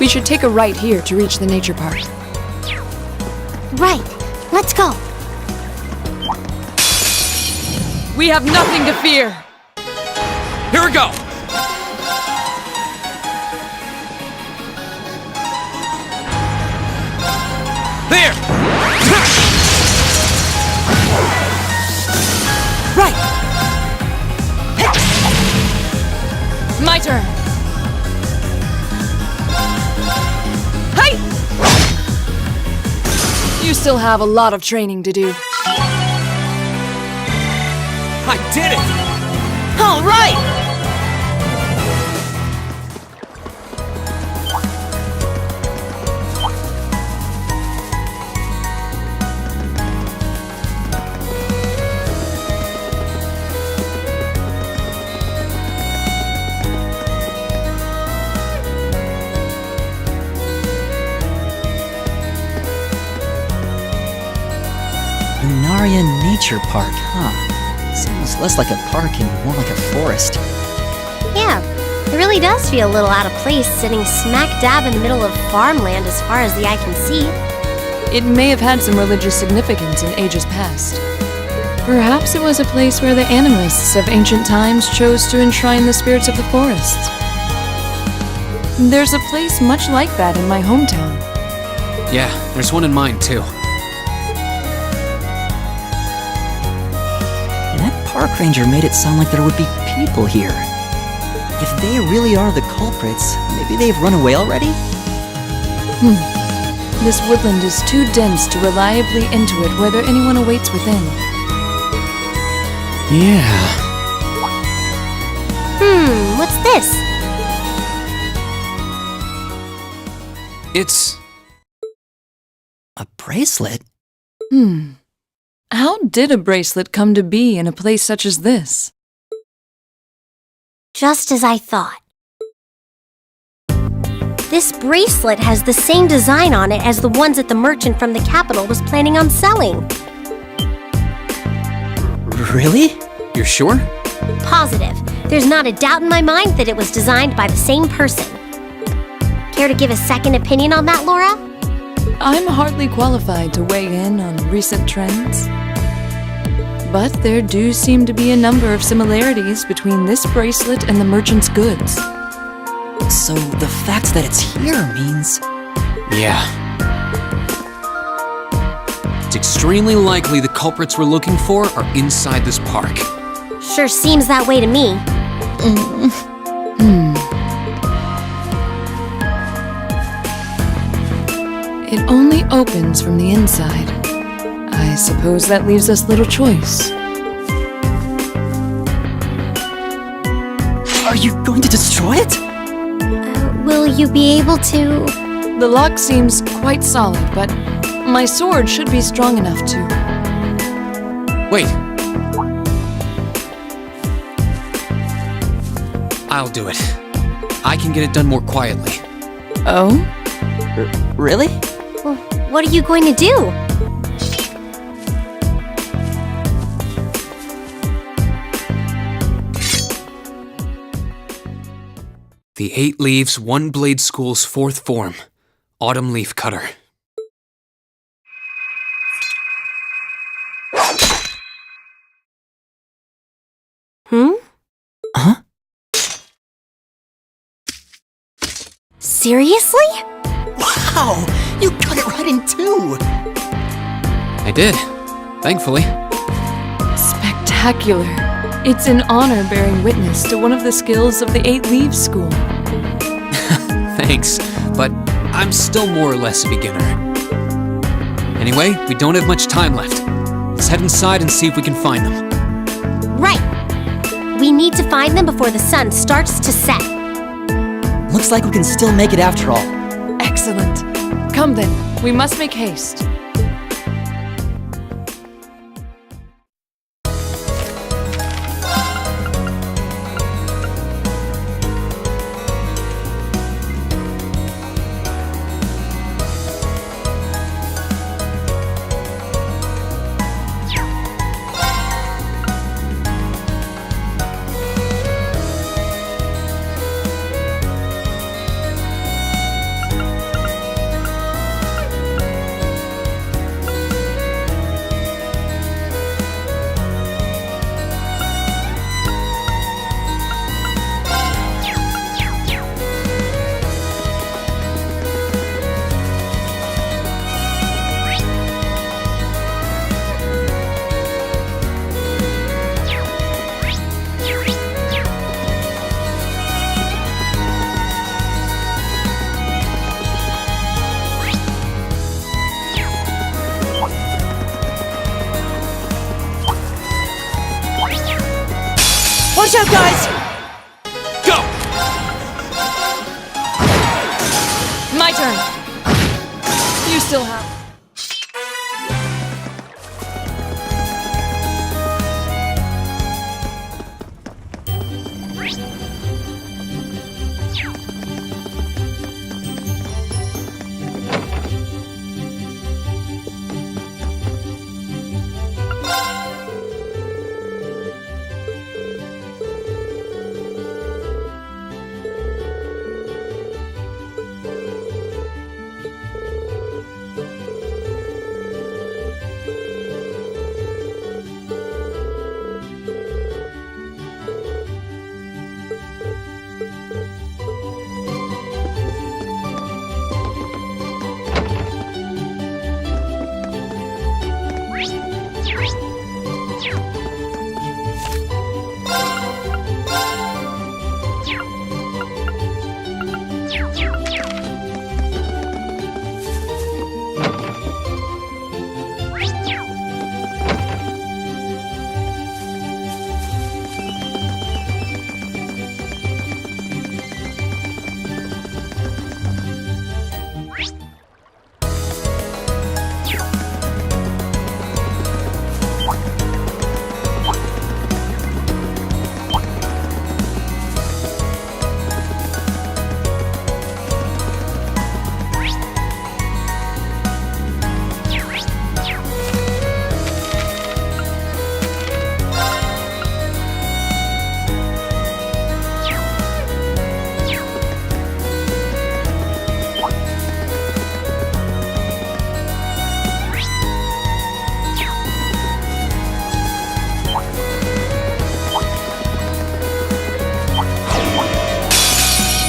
We should take a right here to reach the nature park. Right. Let's go. We have nothing to fear. Here we go! There! Right. My turn. Hi! You still have a lot of training to do. I did it! All right. Lunaria Nature Park, huh? Seems less like a park and more like a forest. Yeah, it really does feel a little out of place sitting smack dab in the middle of farmland as far as the eye can see. It may have had some religious significance in ages past. Perhaps it was a place where the animists of ancient times chose to enshrine the spirits of the forests. There's a place much like that in my hometown. Yeah, there's one in mine too. That park ranger made it sound like there would be people here. If they really are the culprits, maybe they've run away already? This woodland is too dense to reliably intuit whether anyone awaits within. Yeah. What's this? It's... A bracelet? How did a bracelet come to be in a place such as this? Just as I thought. This bracelet has the same design on it as the ones that the merchant from the capital was planning on selling. Really? You're sure? Positive. There's not a doubt in my mind that it was designed by the same person. Care to give a second opinion on that, Laura? I'm hardly qualified to weigh in on recent trends. But there do seem to be a number of similarities between this bracelet and the merchant's goods. So the fact that it's here means... Yeah. It's extremely likely the culprits we're looking for are inside this park. Sure seems that way to me. It only opens from the inside. I suppose that leaves us little choice. Are you going to destroy it? Will you be able to... The lock seems quite solid, but my sword should be strong enough to... Wait. I'll do it. I can get it done more quietly. Oh? Really? Well, what are you going to do? The 8 Leaves, 1 Blade School's 4th form. Autumn Leaf Cutter. Huh? Seriously? Wow! You got it right in 2! I did. Thankfully. Spectacular. It's an honor bearing witness to one of the skills of the 8 Leaves School. Thanks, but I'm still more or less a beginner. Anyway, we don't have much time left. Let's head inside and see if we can find them. Right. We need to find them before the sun starts to set. Looks like we can still make it after all. Excellent. Come then, we must make haste. Watch out, guys! Go! My turn. You still have.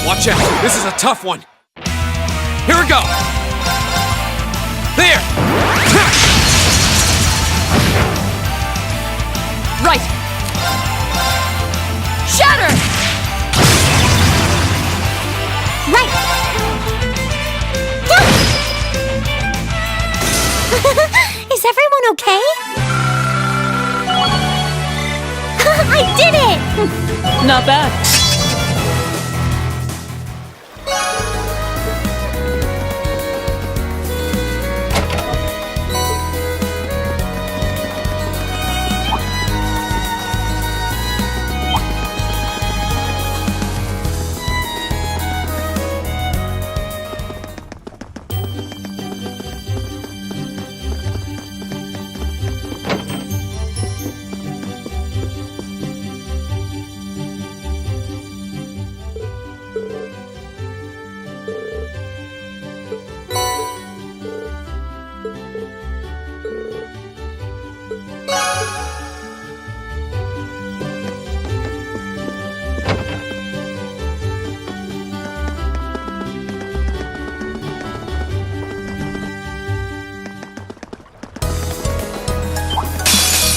Watch out! This is a tough one! Here we go! There! Right! Shatter! Right! Is everyone okay? I did it! Not bad.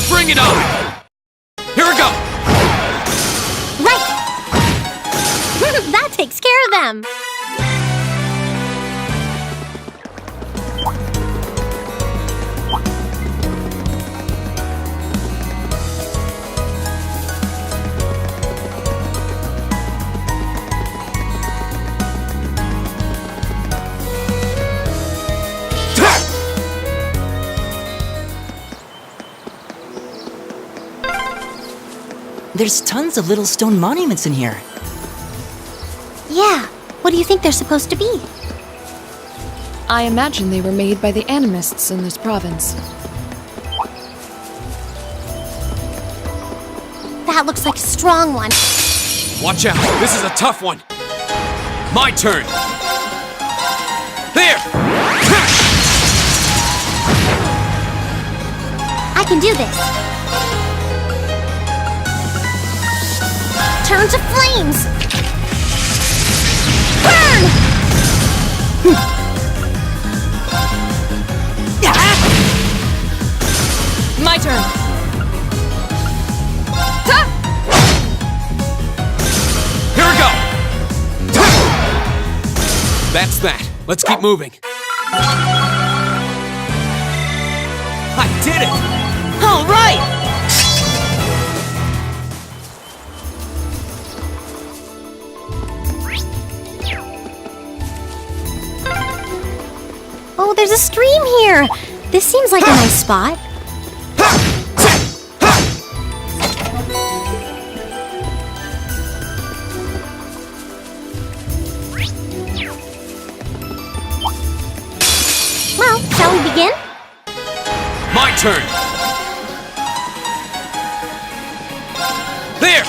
Bring it on! Here we go! Right! That takes care of them! There's tons of little stone monuments in here. Yeah, what do you think they're supposed to be? I imagine they were made by the animists in this province. That looks like a strong one. Watch out! This is a tough one! My turn! There! I can do this. Turn to flames! Burn! My turn. Here we go! That's that. Let's keep moving. I did it! All right! stream here. This seems like a nice spot. Well, shall we begin? My turn! There!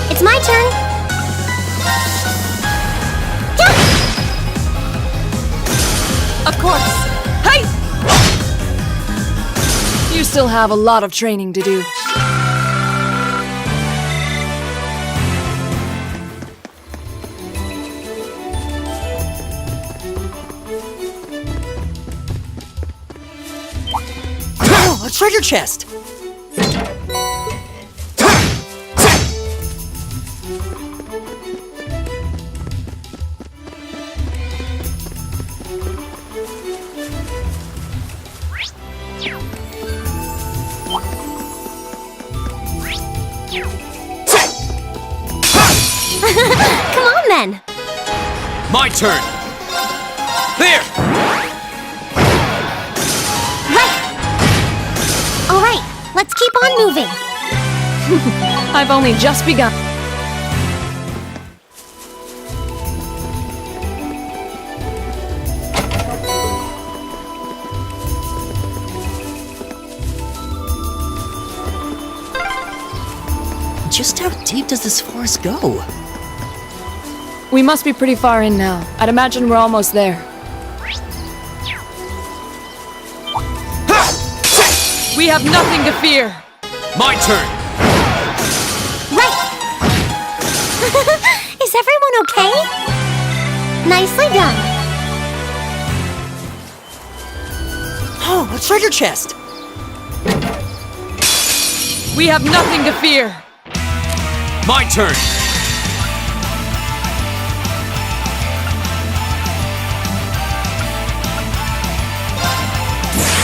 It's my turn. Of course! Hey! You still have a lot of training to do. Oh, a treasure chest! Come on then. My turn! There! All right, let's keep on moving. I've only just begun. Just how deep does this forest go? We must be pretty far in now. I'd imagine we're almost there. We have nothing to fear. My turn! Right. Is everyone okay? Nicely done. Oh, a treasure chest! We have nothing to fear. My turn!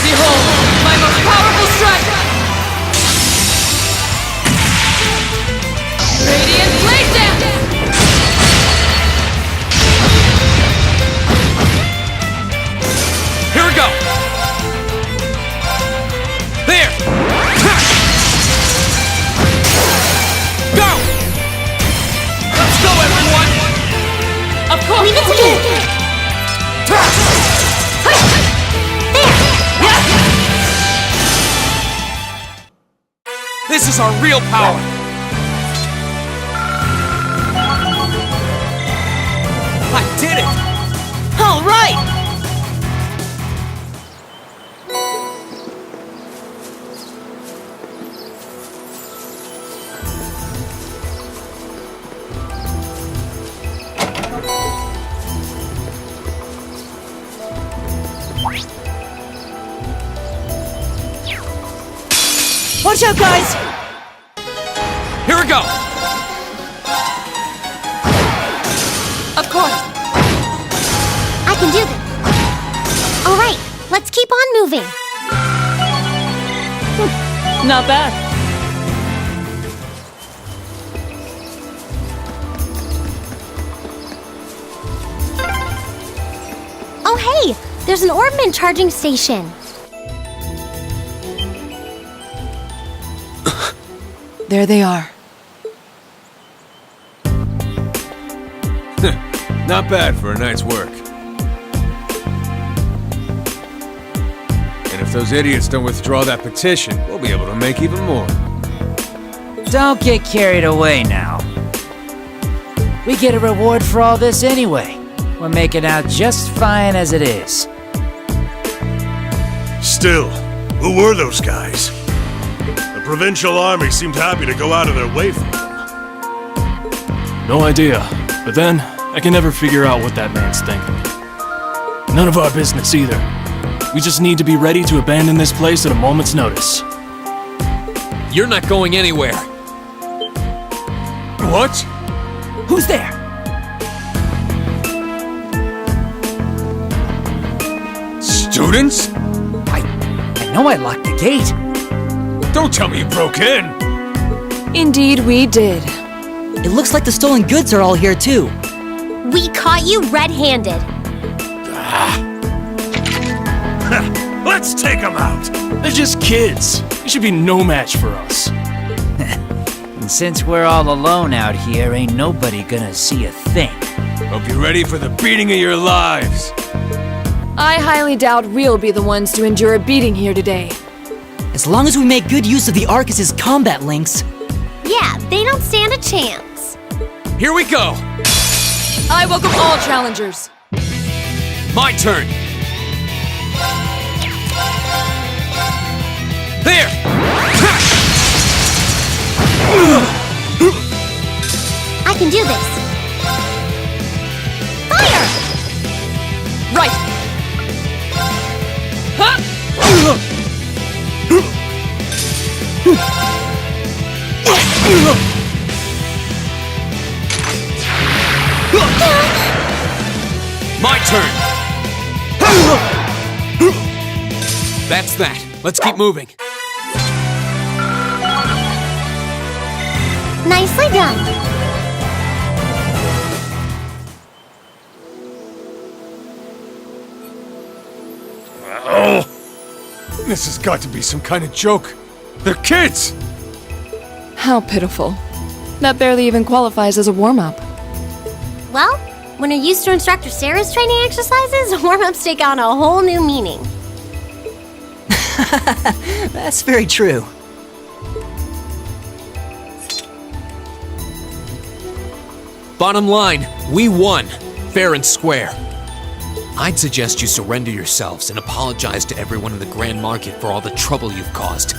Behold, my most powerful strike! Radiant Blade Dance! Here we go! There! Go! Let's go, everyone! Of course! Leave it to me. This is our real power! I did it! All right! Watch out, guys! Here we go! Of course! I can do this. All right, let's keep on moving. Not bad. Oh, hey, there's an orbman charging station. There they are. Not bad for a night's work. And if those idiots don't withdraw that petition, we'll be able to make even more. Don't get carried away now. We get a reward for all this anyway. We're making out just fine as it is. Still, who were those guys? The provincial army seemed happy to go out of their way for them. No idea, but then I can never figure out what that man's thinking. None of our business either. We just need to be ready to abandon this place at a moment's notice. You're not going anywhere. What? Who's there? Students? I know I locked the gate. Don't tell me you broke in! Indeed, we did. It looks like the stolen goods are all here, too. We caught caught you red-handed. Let's take them out! They're just kids. They should be no match for us. And since we're all alone out here, ain't nobody gonna see a thing. Hope you're ready for the beating of your lives. I highly doubt we'll be the ones to endure a beating here today. As long as we make good use of the Arcus's combat links. Yeah, they don't stand a chance. Here we go! I welcome all challengers. My turn! There! I can do this. Fire! Right! Huh? My turn! That's that. Let's keep moving. Nicely done. Oh! This has got to be some kind of joke. They're kids! How pitiful. That barely even qualifies as a warm-up. Well, when you're used to Instructor Sarah's training exercises, warm-ups take on a whole new meaning. That's very true. Bottom line, we won. Fair and square. I'd suggest you surrender yourselves and apologize to everyone in the Grand Market for all the trouble you've caused.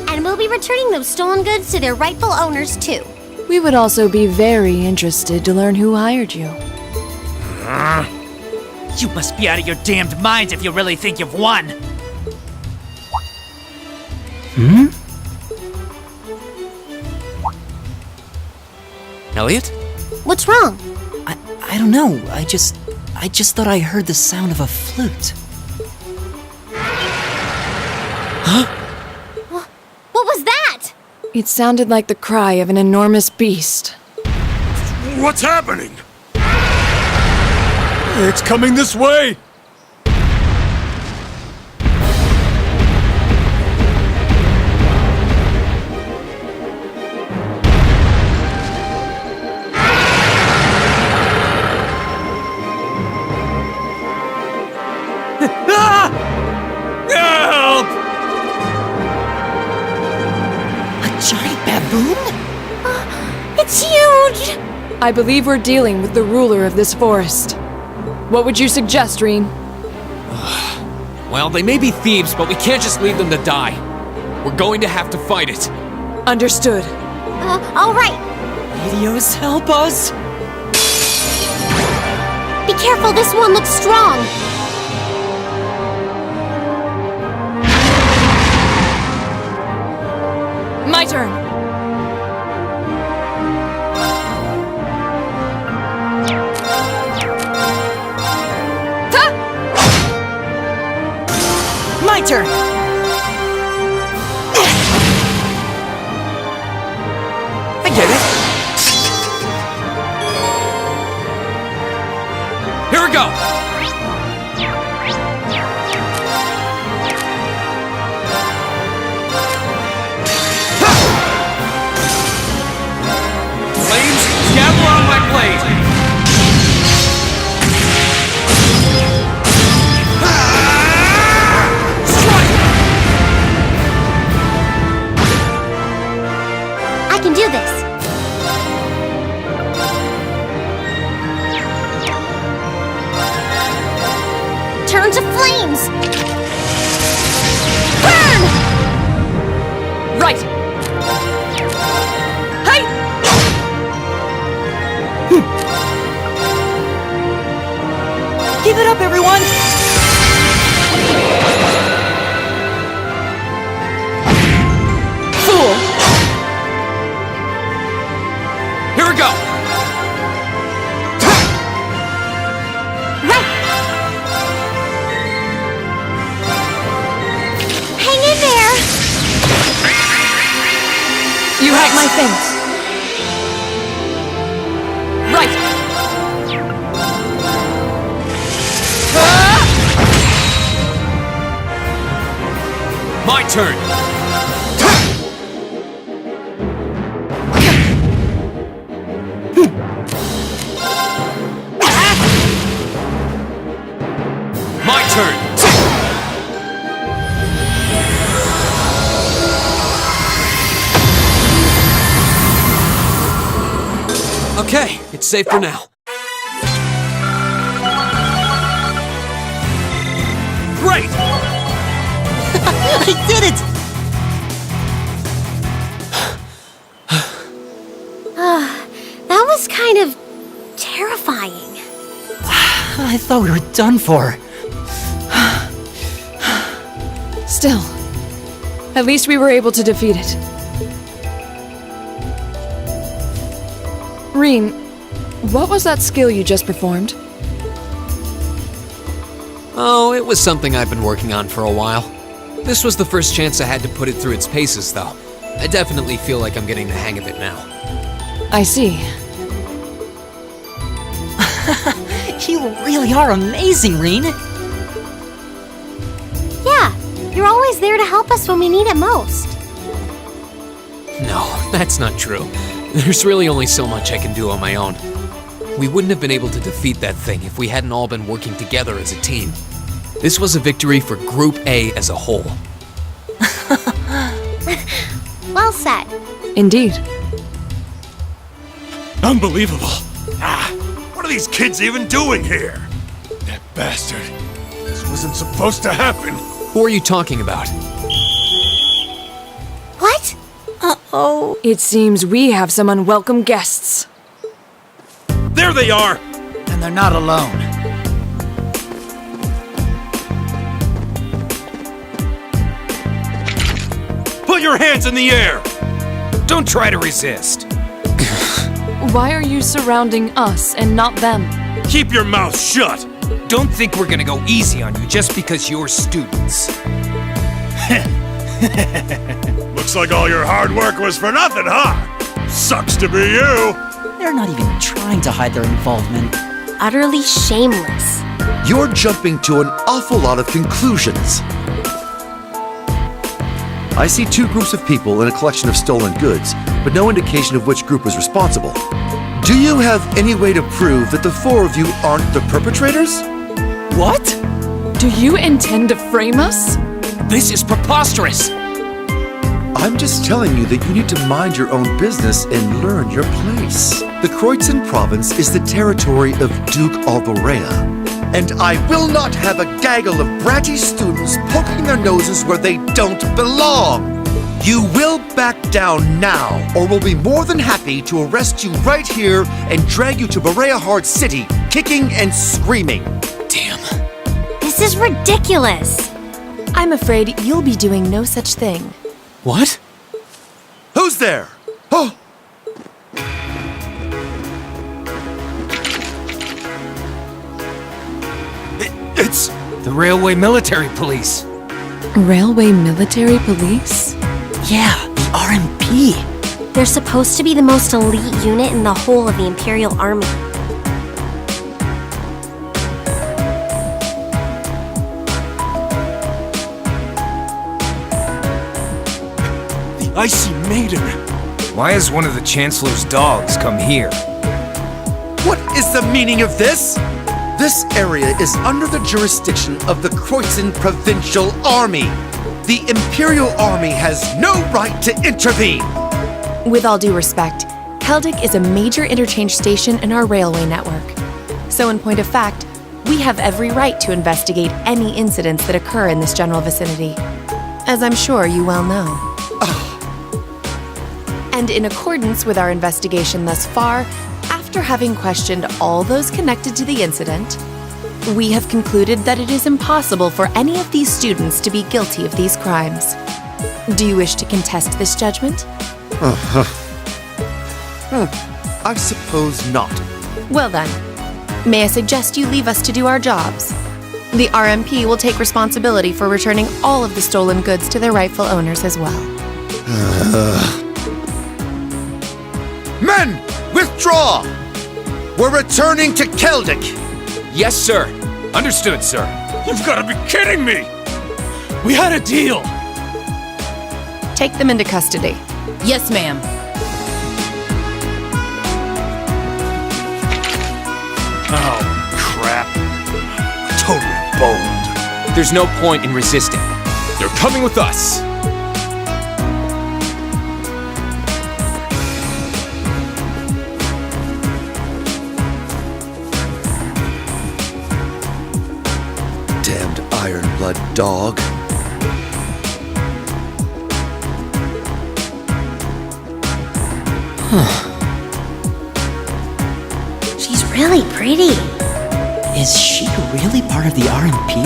And we'll be returning those stolen goods to their rightful owners, too. We would also be very interested to learn who hired you. You must be out of your damned minds if you really think you've won. Elliot? What's wrong? I don't know. I just thought I heard the sound of a flute. What was that? It sounded like the cry of an enormous beast. What's happening? It's coming this way! Help! A giant baboon? It's huge! I believe we're dealing with the ruler of this forest. What would you suggest, Reen? Well, they may be thieves, but we can't just leave them to die. We're going to have to fight it. Understood. All right. Meteos, help us! Be careful, this one looks strong. My turn. My turn! I get it. Here we go! Flames, gather on my blade! I can do this. Turn to flames! Burn! Right. Hey! Give it up, everyone! Fool! Here we go! Right! Hang in there! You have my thanks. Right. turn. My turn. Okay, it's safe for now. Great! I did it! That was kind of terrifying. I thought we were done for. Still, at least we were able to defeat it. Reen, what was that skill you just performed? Oh, it was something I've been working on for a while. This was the first chance I had to put it through its paces, though. I definitely feel like I'm getting the hang of it now. I see. You really are amazing, Reen. Yeah, you're always there to help us when we need it most. No, that's not true. There's really only so much I can do on my own. We wouldn't have been able to defeat that thing if we hadn't all been working together as a team. This was a victory for Group A as a whole. Well said. Indeed. Unbelievable. What are these kids even doing here? That bastard. This wasn't supposed to happen. Who are you talking about? What? Uh-oh. It seems we have some unwelcome guests. There they are! And they're not alone. Put your hands in the air! Don't try to resist. Why are you surrounding us and not them? Keep your mouth shut! Don't think we're gonna go easy on you just because you're students. Looks like all your hard work was for nothing, huh? Sucks to be you! They're not even trying to hide their involvement. Utterly shameless. You're jumping to an awful lot of conclusions. I see two groups of people in a collection of stolen goods, but no indication of which group was responsible. Do you have any way to prove that the four of you aren't the perpetrators? What? Do you intend to frame us? This is preposterous! I'm just telling you that you need to mind your own business and learn your place. The Kreuzin province is the territory of Duke Alborea, and I will not have a gaggle of bratty students poking their noses where they don't belong. You will back down now, or we'll be more than happy to arrest you right here and drag you to Berea Hard City, kicking and screaming. Damn. This is ridiculous. I'm afraid you'll be doing no such thing. What? Who's there? Oh! It's the Railway Military Police. Railway Military Police? Yeah, the RMP. They're supposed to be the most elite unit in the whole of the Imperial Army. The Icy Maiden! Why has one of the Chancellor's dogs come here? What is the meaning of this? This area is under the jurisdiction of the Kreuzin Provincial Army. The Imperial Army has no right to intervene. With all due respect, Keldic is a major interchange station in our railway network. So in point of fact, we have every right to investigate any incidents that occur in this general vicinity, as I'm sure you well know. And in accordance with our investigation thus far, after having questioned all those connected to the incident, we have concluded that it is impossible for any of these students to be guilty of these crimes. Do you wish to contest this judgment? I suppose not. Well then, may I suggest you leave us to do our jobs? The RMP will take responsibility for returning all of the stolen goods to their rightful owners as well. Men, withdraw! We're returning to Keldic! Yes, sir. Understood, sir. You've got to be kidding me! We had a deal! Take them into custody. Yes, ma'am. Oh, crap. Totally boned. There's no point in resisting. You're coming with us. Damned Ironblood dog. She's really pretty. Is she really part of the RMP?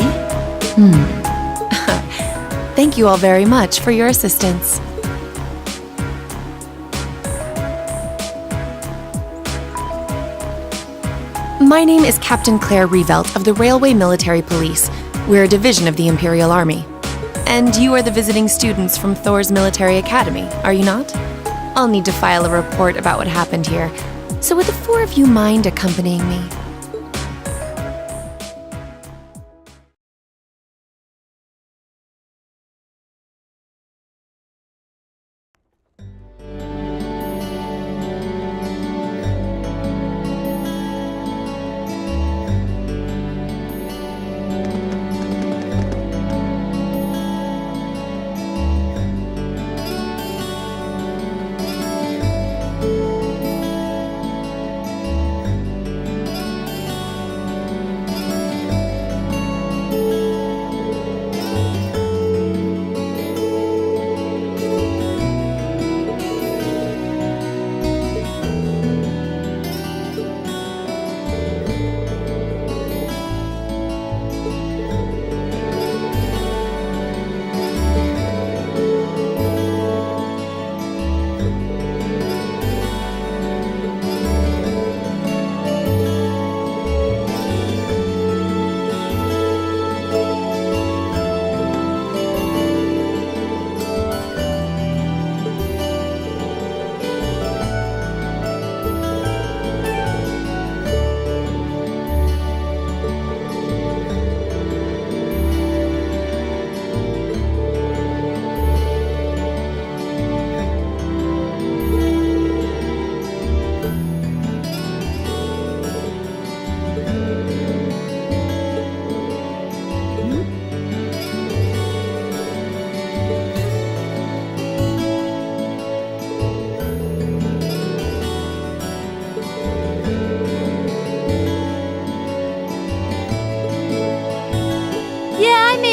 Thank you all very much for your assistance. My name is Captain Claire Revelt of the Railway Military Police. We're a division of the Imperial Army. And you are the visiting students from Thor's Military Academy, are you not? I'll need to file a report about what happened here. So would the four of you mind accompanying me?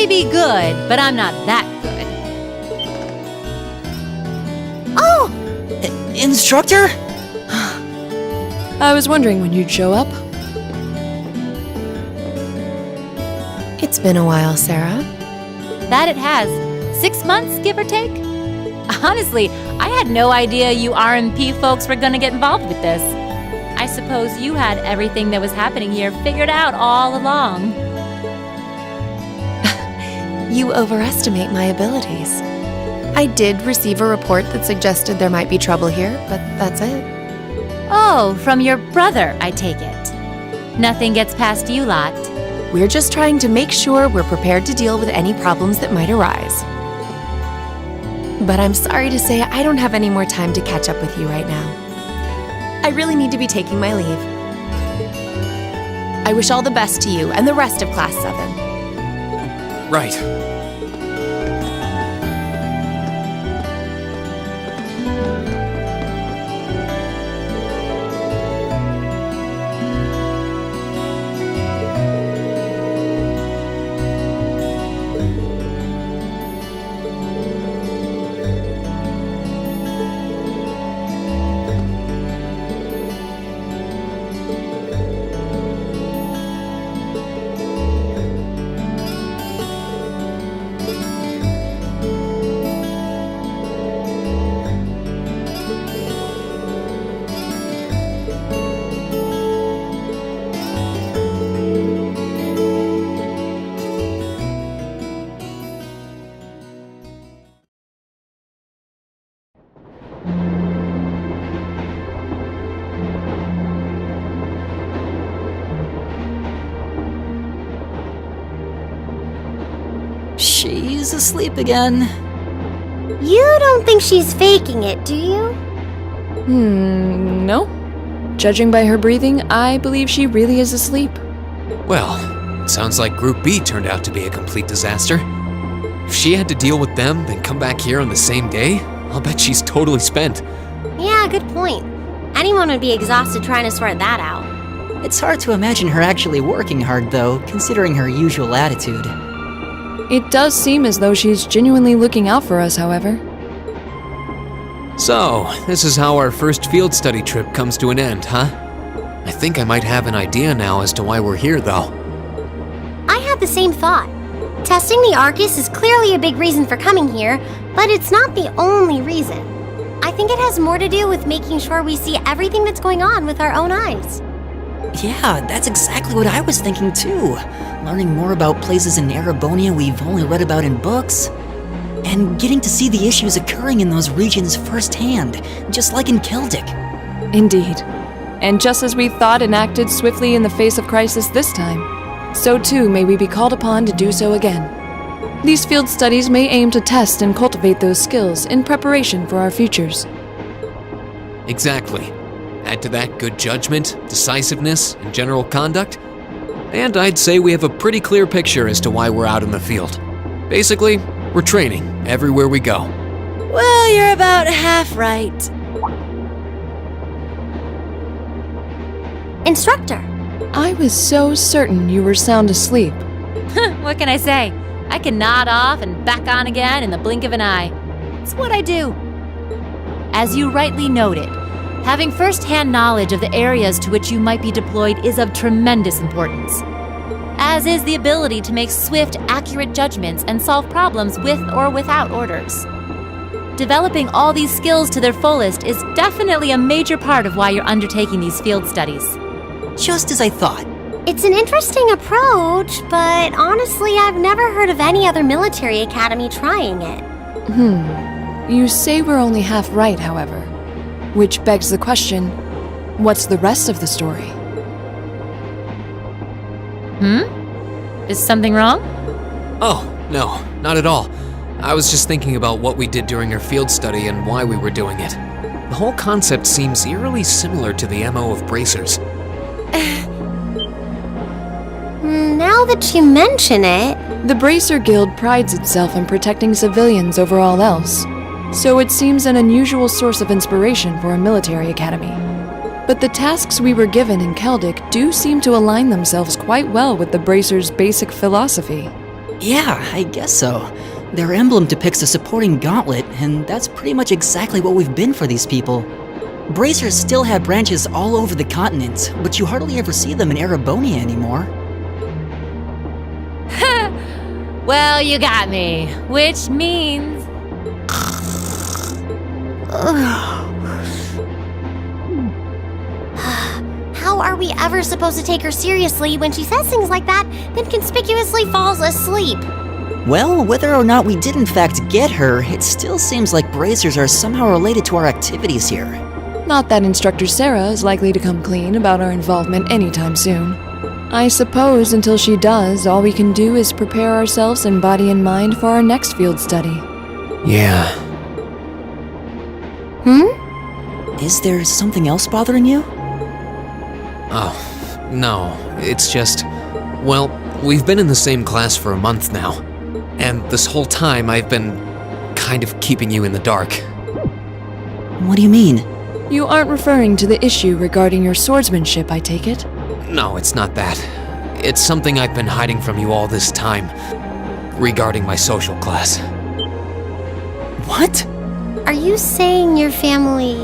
Be good, but I'm not that good. Oh! Instructor? I was wondering when you'd show up. It's been a while, Sarah. That it has. 6 months, give or take? Honestly, I had no idea you RMP folks were gonna get involved with this. I suppose you had everything that was happening here figured out all along. You overestimate my abilities. I did receive a report that suggested there might be trouble here, but that's it. Oh, from your brother, I take it. Nothing gets past you lot. We're just trying to make sure we're prepared to deal with any problems that might arise. But I'm sorry to say I don't have any more time to catch up with you right now. I really need to be taking my leave. I wish all the best to you and the rest of Class 7. Right. She's asleep again. You don't think she's faking it, do you? No. Judging by her breathing, I believe she really is asleep. Well, it sounds like Group B turned out to be a complete disaster. If she had to deal with them, then come back here on the same day, I'll bet she's totally spent. Yeah, good point. Anyone would be exhausted trying to sort that out. It's hard to imagine her actually working hard, though, considering her usual attitude. It does seem as though she's genuinely looking out for us, however. So, this is how our first field study trip comes to an end, huh? I think I might have an idea now as to why we're here, though. I had the same thought. Testing the Arcus is clearly a big reason for coming here, but it's not the only reason. I think it has more to do with making sure we see everything that's going on with our own eyes. Yeah, that's exactly what I was thinking too. Learning more about places in Erebonia we've only read about in books. And getting to see the issues occurring in those regions firsthand, just like in Celtic. Indeed. And just as we thought and acted swiftly in the face of crisis this time, so too may we be called upon to do so again. These field studies may aim to test and cultivate those skills in preparation for our futures. Exactly. Add to that good judgment, decisiveness, and general conduct, and I'd say we have a pretty clear picture as to why we're out in the field. Basically, we're training everywhere we go. Well, you're about half right. Instructor. I was so certain you were sound asleep. What can I say? I can nod off and back on again in the blink of an eye. It's what I do. As you rightly noted, having first-hand knowledge of the areas to which you might be deployed is of tremendous importance, as is the ability to make swift, accurate judgments and solve problems with or without orders. Developing all these skills to their fullest is definitely a major part of why you're undertaking these field studies. Just as I thought. It's an interesting approach, but honestly, I've never heard of any other military academy trying it. You say we're only half right, however. Which begs the question, what's the rest of the story? Is something wrong? Oh, no, not at all. I was just thinking about what we did during our field study and why we were doing it. The whole concept seems eerily similar to the MO of bracers. Now that you mention it... The Bracer Guild prides itself in protecting civilians over all else, so it seems an unusual source of inspiration for a military academy. But the tasks we were given in Celtic do seem to align themselves quite well with the Bracer's basic philosophy. Yeah, I guess so. Their emblem depicts a supporting gauntlet, and that's pretty much exactly what we've been for these people. Bracers still have branches all over the continent, but you hardly ever see them in Erebonia anymore. Well, you got me. Which means... How are we ever supposed to take her seriously when she says things like that, then conspicuously falls asleep? Well, whether or not we did in fact get her, it still seems like bracers are somehow related to our activities here. Not that Instructor Sarah is likely to come clean about our involvement anytime soon. I suppose until she does, all we can do is prepare ourselves in body and mind for our next field study. Yeah. Is there something else bothering you? Oh, no, it's just... Well, we've been in the same class for a month now, and this whole time I've been kind of keeping you in the dark. What do you mean? You aren't referring to the issue regarding your swordsmanship, I take it? No, it's not that. It's something I've been hiding from you all this time, regarding my social class. What? Are you saying your family...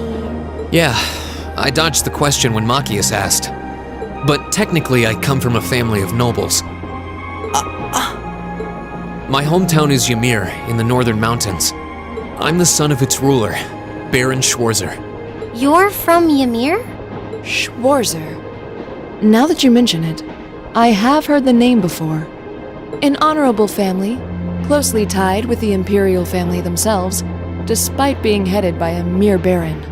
Yeah, I dodged the question when Machias asked. But technically I come from a family of nobles. My hometown is Ymir, in the northern mountains. I'm the son of its ruler, Baron Schwarzer. You're from Ymir? Schwarzer. Now that you mention it, I have heard the name before. An honorable family, closely tied with the imperial family themselves, despite being headed by a mere baron.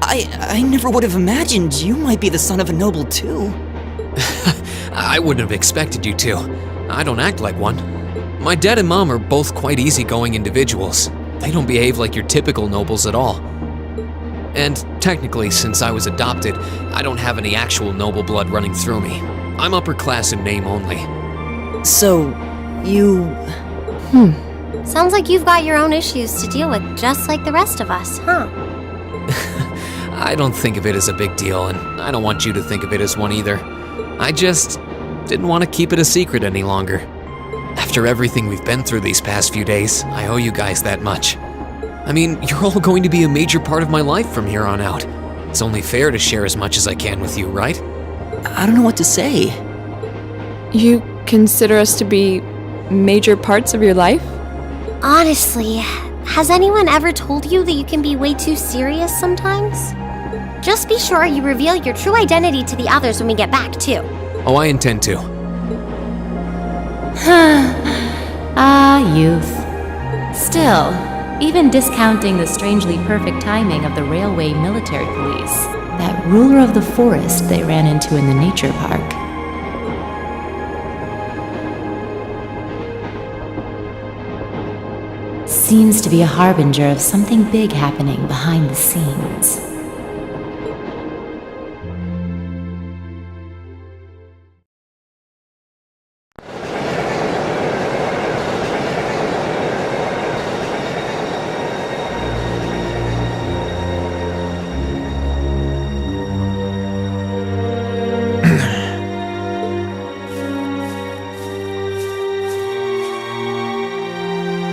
I never would have imagined you might be the son of a noble too. I wouldn't have expected you to. I don't act like one. My dad and mom are both quite easygoing individuals. They don't behave like your typical nobles at all. And technically, since I was adopted, I don't have any actual noble blood running through me. I'm upper class in name only. So, you... Sounds like you've got your own issues to deal with, just like the rest of us, huh? I don't think of it as a big deal, and I don't want you to think of it as one either. I just didn't want to keep it a secret any longer. After everything we've been through these past few days, I owe you guys that much. I mean, you're all going to be a major part of my life from here on out. It's only fair to share as much as I can with you, right? I don't know what to say. You consider us to be major parts of your life? Honestly, has anyone ever told you that you can be way too serious sometimes? Just be sure you reveal your true identity to the others when we get back, too. Oh, I intend to. Ah, youth. Still, even discounting the strangely perfect timing of the railway military police, that ruler of the forest they ran into in the nature park. Seems to be a harbinger of something big happening behind the scenes.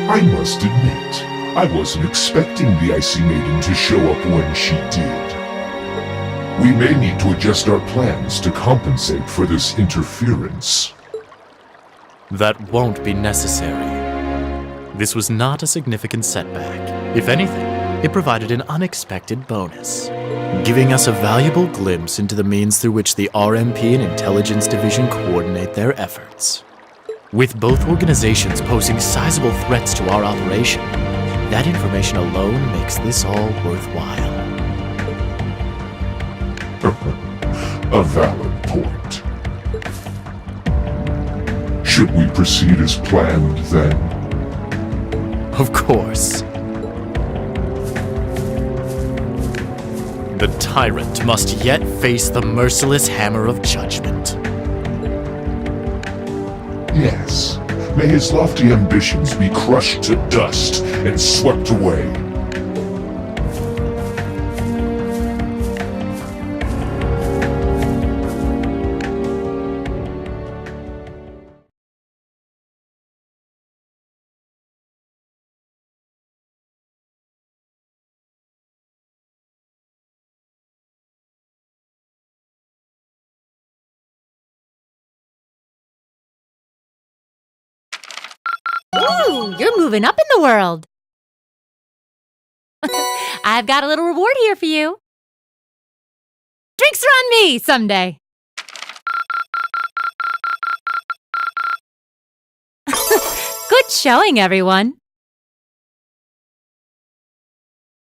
I must admit, I wasn't expecting the Icy Maiden to show up when she did. We may need to adjust our plans to compensate for this interference. That won't be necessary. This was not a significant setback. If anything, it provided an unexpected bonus, giving us a valuable glimpse into the means through which the RMP and Intelligence Division coordinate their efforts. With both organizations posing sizable threats to our operation, that information alone makes this all worthwhile. A valid point. Should we proceed as planned, then? Of course. The tyrant must yet face the merciless hammer of judgment. Yes. May his lofty ambitions be crushed to dust and swept away. Ooh, you're moving up in the world. I've got a little reward here for you. Drinks are on me someday. Good showing, everyone.